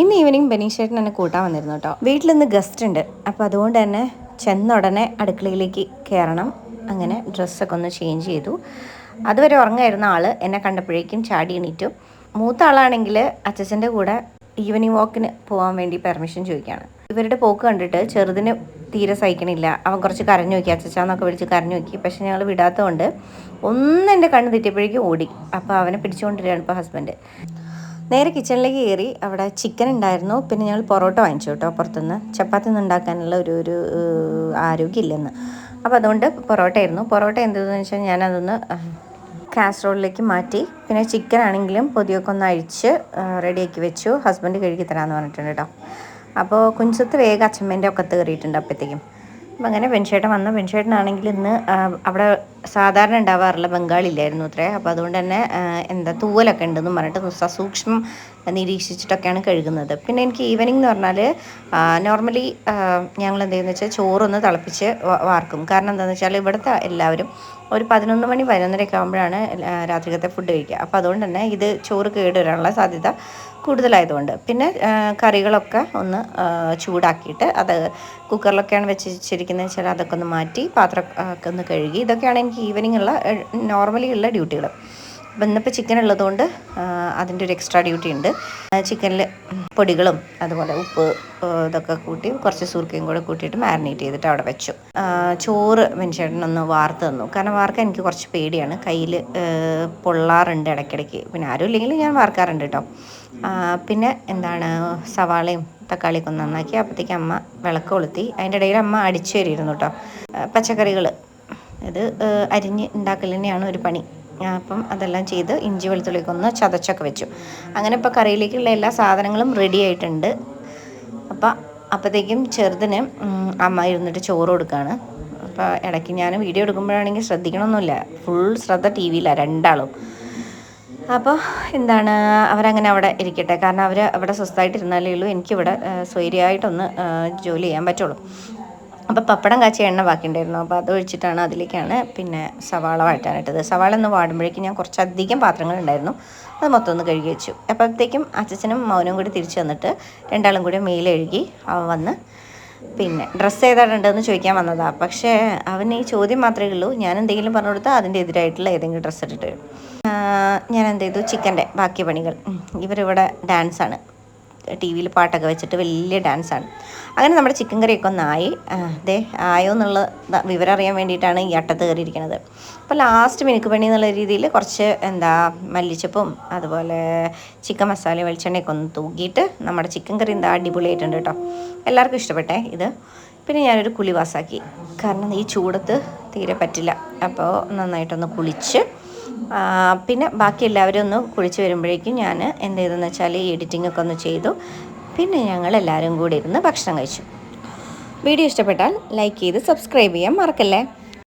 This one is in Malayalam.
ഇന്ന് ഈവനിങ് ബനീഷേട്ടൻ എന്നെ കൂട്ടാൻ വന്നിരുന്നു കേട്ടോ. വീട്ടിലിന്ന് ഗസ്റ്റ് ഉണ്ട്. അപ്പോൾ അതുകൊണ്ട് തന്നെ ചെന്ന ഉടനെ അടുക്കളയിലേക്ക് കയറണം. അങ്ങനെ ഡ്രസ്സൊക്കെ ഒന്ന് ചേഞ്ച് ചെയ്തു. അതുവരെ ഉറങ്ങായിരുന്ന ആൾ എന്നെ കണ്ടപ്പോഴേക്കും ചാടി എണീറ്റു. മൂത്ത ആളാണെങ്കിൽ അച്ഛൻ്റെ കൂടെ ഈവനിങ് വാക്കിന് പോകാൻ വേണ്ടി പെർമിഷൻ ചോദിക്കുകയാണ്. ഇവരുടെ പോക്ക് കണ്ടിട്ട് ചെറുതിന് തീരെ സഹിക്കണില്ല. അവൻ കുറച്ച് കരഞ്ഞു നോക്കി, അച്ഛച്ചാന്നൊക്കെ വിളിച്ച് കരഞ്ഞു നോക്കി. പക്ഷെ ഞങ്ങൾ വിടാത്തതുകൊണ്ട് എൻ്റെ കണ്ണ് തെറ്റിയപ്പോഴേക്കും ഓടി. അപ്പോൾ അവനെ പിടിച്ചുകൊണ്ടിരിക്കുകയാണ് ഇപ്പോൾ ഹസ്ബൻഡ്. നേരെ കിച്ചണിലേക്ക് കയറി. അവിടെ ചിക്കൻ ഉണ്ടായിരുന്നു. പിന്നെ ഞങ്ങൾ പൊറോട്ട വാങ്ങിച്ചു കേട്ടോ പുറത്തുനിന്ന്. ചപ്പാത്തി ഒന്നും ഉണ്ടാക്കാനുള്ള ഒരു ആരോഗ്യമില്ലെന്ന്. അപ്പോൾ അതുകൊണ്ട് പൊറോട്ട ആയിരുന്നു. പൊറോട്ട എന്തെന്ന് വെച്ചാൽ ഞാനതൊന്ന് കാസറോളിലേക്ക് മാറ്റി. പിന്നെ ചിക്കൻ ആണെങ്കിലും പൊതിയൊക്കെ ഒന്ന് അഴിച്ച് റെഡിയാക്കി വെച്ചു. ഹസ്ബൻഡ് കഴുകി തരാമെന്ന് പറഞ്ഞിട്ടുണ്ട് കേട്ടോ. അപ്പോൾ കുഞ്ചത്ത് വേഗം അച്ഛമ്മേൻ്റെ ഒക്കത്ത് കയറിയിട്ടുണ്ട് അപ്പോഴത്തേക്കും. അപ്പം അങ്ങനെ ബെൻചേട്ടൻ വന്നു. ബെൻചേട്ടനാണെങ്കിൽ ഇന്ന് അവിടെ സാധാരണ ഉണ്ടാവാറില്ല, ബംഗാളില്ലായിരുന്നു അത്രേ. അപ്പോൾ അതുകൊണ്ട് തന്നെ തൂവലൊക്കെ ഉണ്ടെന്ന് പറഞ്ഞിട്ട് സസൂക്ഷ്മം നിരീക്ഷിച്ചിട്ടൊക്കെയാണ് കഴുകുന്നത്. പിന്നെ എനിക്ക് ഈവനിങ് എന്ന് പറഞ്ഞാൽ നോർമലി ഞങ്ങൾ എന്ത് ചെയ്യുന്നത് വെച്ചാൽ ചോറൊന്ന് തിളപ്പിച്ച് വാർക്കും. കാരണം എന്താണെന്ന് വെച്ചാൽ ഇവിടുത്തെ എല്ലാവരും ഒരു 11 മണി 11:30 ആകുമ്പോഴാണ് രാത്രിക്കത്തെ ഫുഡ് കഴിക്കുക. അപ്പോൾ അതുകൊണ്ട് തന്നെ ഇത് ചോറ് കേടുവരാനുള്ള സാധ്യത കൂടുതലായതുകൊണ്ട്. പിന്നെ കറികളൊക്കെ ഒന്ന് ചൂടാക്കിയിട്ട് അത് കുക്കറിലൊക്കെയാണ് വെച്ചിരിക്കുന്നത് വെച്ചാൽ അതൊക്കെ ഒന്ന് മാറ്റി പാത്രം ഒക്കെ ഒന്ന് കഴുകി. ഇതൊക്കെയാണ് എനിക്ക് ഈവനിങ് ഉള്ള നോർമലി ഉള്ള ഡ്യൂട്ടികൾ. അപ്പം ഇന്നിപ്പോൾ ചിക്കൻ ഉള്ളതുകൊണ്ട് അതിൻ്റെ ഒരു എക്സ്ട്രാ ഡ്യൂട്ടി ഉണ്ട്. ചിക്കനിൽ പൊടികളും അതുപോലെ ഉപ്പ് ഇതൊക്കെ കൂട്ടി കുറച്ച് സുർക്കയും കൂടെ കൂട്ടിയിട്ട് മാരിനേറ്റ് ചെയ്തിട്ട് അവിടെ വെച്ചു. ചോറ് മനുഷ്യനൊന്ന് വാർത്ത് തന്നു. കാരണം വാർക്കാൻ എനിക്ക് കുറച്ച് പേടിയാണ്. കയ്യിൽ പൊള്ളാറുണ്ട് ഇടയ്ക്കിടയ്ക്ക്. പിന്നെ ആരും ഇല്ലെങ്കിൽ ഞാൻ വാർക്കാറുണ്ട് കേട്ടോ. പിന്നെ സവാളയും തക്കാളിയൊക്കെ ഒന്ന് നന്നാക്കി. അപ്പോഴത്തേക്ക് അമ്മ വിളക്ക് കൊളുത്തി. അതിൻ്റെ ഇടയിൽ അമ്മ അടിച്ചു വരിയിരുന്നു കേട്ടോ. പച്ചക്കറികൾ ഇത് അരിഞ്ഞ് ഉണ്ടാക്കൽ തന്നെയാണ് ഒരു പണി. അപ്പം അതെല്ലാം ചെയ്ത് ഇഞ്ചി വെളുത്തുള്ളിയൊക്കെ ഒന്ന് ചതച്ചൊക്കെ വെച്ചു. അങ്ങനെ ഇപ്പോൾ കറിയിലേക്കുള്ള എല്ലാ സാധനങ്ങളും റെഡി ആയിട്ടുണ്ട്. അപ്പോഴത്തേക്കും ചെറുതിന് അമ്മ ഇരുന്നിട്ട് ചോറ് കൊടുക്കുകയാണ്. അപ്പോൾ ഇടയ്ക്ക് ഞാൻ വീഡിയോ എടുക്കുമ്പോഴാണെങ്കിൽ ശ്രദ്ധിക്കണമൊന്നുമില്ല, ഫുൾ ശ്രദ്ധ ടി വിയിലാണ് രണ്ടാളും. അപ്പോൾ അവരങ്ങനെ അവിടെ ഇരിക്കട്ടെ. കാരണം അവർ അവിടെ സ്വസ്ഥമായിട്ടിരുന്നാലേ ഉള്ളൂ എനിക്കിവിടെ സ്വൈര്യമായിട്ടൊന്ന് ജോലി ചെയ്യാൻ പറ്റുള്ളൂ. അപ്പോൾ പപ്പടം കാച്ചിയ എണ്ണ ബാക്കിയുണ്ടായിരുന്നു. അപ്പോൾ അത് ഒഴിച്ചിട്ടാണ് അതിലേക്കാണ് പിന്നെ സവാള വഴറ്റാനായിട്ടത്. സവാള ഒന്ന് വാടുമ്പോഴേക്കും ഞാൻ കുറച്ചധികം പാത്രങ്ങളുണ്ടായിരുന്നു, അത് മൊത്തം ഒന്ന് കഴുകി വെച്ചു. അപ്പോഴത്തേക്കും അച്ഛനും മൗനവും കൂടി തിരിച്ചു വന്നിട്ട് രണ്ടാളും കൂടി മേലെഴുകി വന്ന് പിന്നെ ഡ്രസ്സ് ഏതാണ്ടുണ്ടെന്ന് ചോദിക്കാൻ വന്നതാണ്. പക്ഷേ അവന് ഈ ചോദ്യം മാത്രമേ ഉള്ളൂ. ഞാൻ എന്തെങ്കിലും പറഞ്ഞു കൊടുത്താൽ അതിൻ്റെ എതിരായിട്ടുള്ള ഏതെങ്കിലും ഡ്രസ്സ് ഇട്ടിട്ട് വരും. ഞാൻ എന്ത് ചെയ്തു, ചിക്കൻ്റെ ബാക്കി പണികൾ. ഇവരിവിടെ ഡാൻസാണ്, ടി വിയിൽ പാട്ടൊക്കെ വെച്ചിട്ട് വലിയ ഡാൻസാണ്. അങ്ങനെ നമ്മുടെ ചിക്കൻ കറിയൊക്കെ ഒന്നായി. ആയോ എന്നുള്ള വിവരം അറിയാൻ വേണ്ടിയിട്ടാണ് ഈ അട്ടത്ത് കയറിയിരിക്കുന്നത്. അപ്പോൾ ലാസ്റ്റ് മിനുക്ക് പണി എന്നുള്ള രീതിയിൽ കുറച്ച് മല്ലിച്ചപ്പും അതുപോലെ ചിക്കൻ മസാല വെളിച്ചെണ്ണയൊക്കെ ഒന്ന് തൂക്കിയിട്ട് നമ്മുടെ ചിക്കൻ കറി അടിപൊളിയായിട്ടുണ്ട് കേട്ടോ. എല്ലാവർക്കും ഇഷ്ടപ്പെട്ടെ ഇത്. പിന്നെ ഞാനൊരു കുളി വാസാക്കി. കാരണം ഈ ചൂടത്ത് തീരെ പറ്റില്ല. അപ്പോൾ നന്നായിട്ടൊന്ന് കുളിച്ച് പിന്നെ ബാക്കി എല്ലാവരും ഒന്ന് കുളിച്ച് വരുമ്പോഴേക്കും ഞാൻ എന്ത് ചെയ്തെന്ന് വെച്ചാൽ ഈ എഡിറ്റിങ്ങൊക്കെ ഒന്ന് ചെയ്തു. പിന്നെ ഞങ്ങൾ എല്ലാവരും കൂടി ഇരുന്ന് ഭക്ഷണം കഴിച്ചു. വീഡിയോ ഇഷ്ടപ്പെട്ടാൽ ലൈക്ക് ചെയ്ത് സബ്സ്ക്രൈബ് ചെയ്യാൻ മറക്കല്ലേ.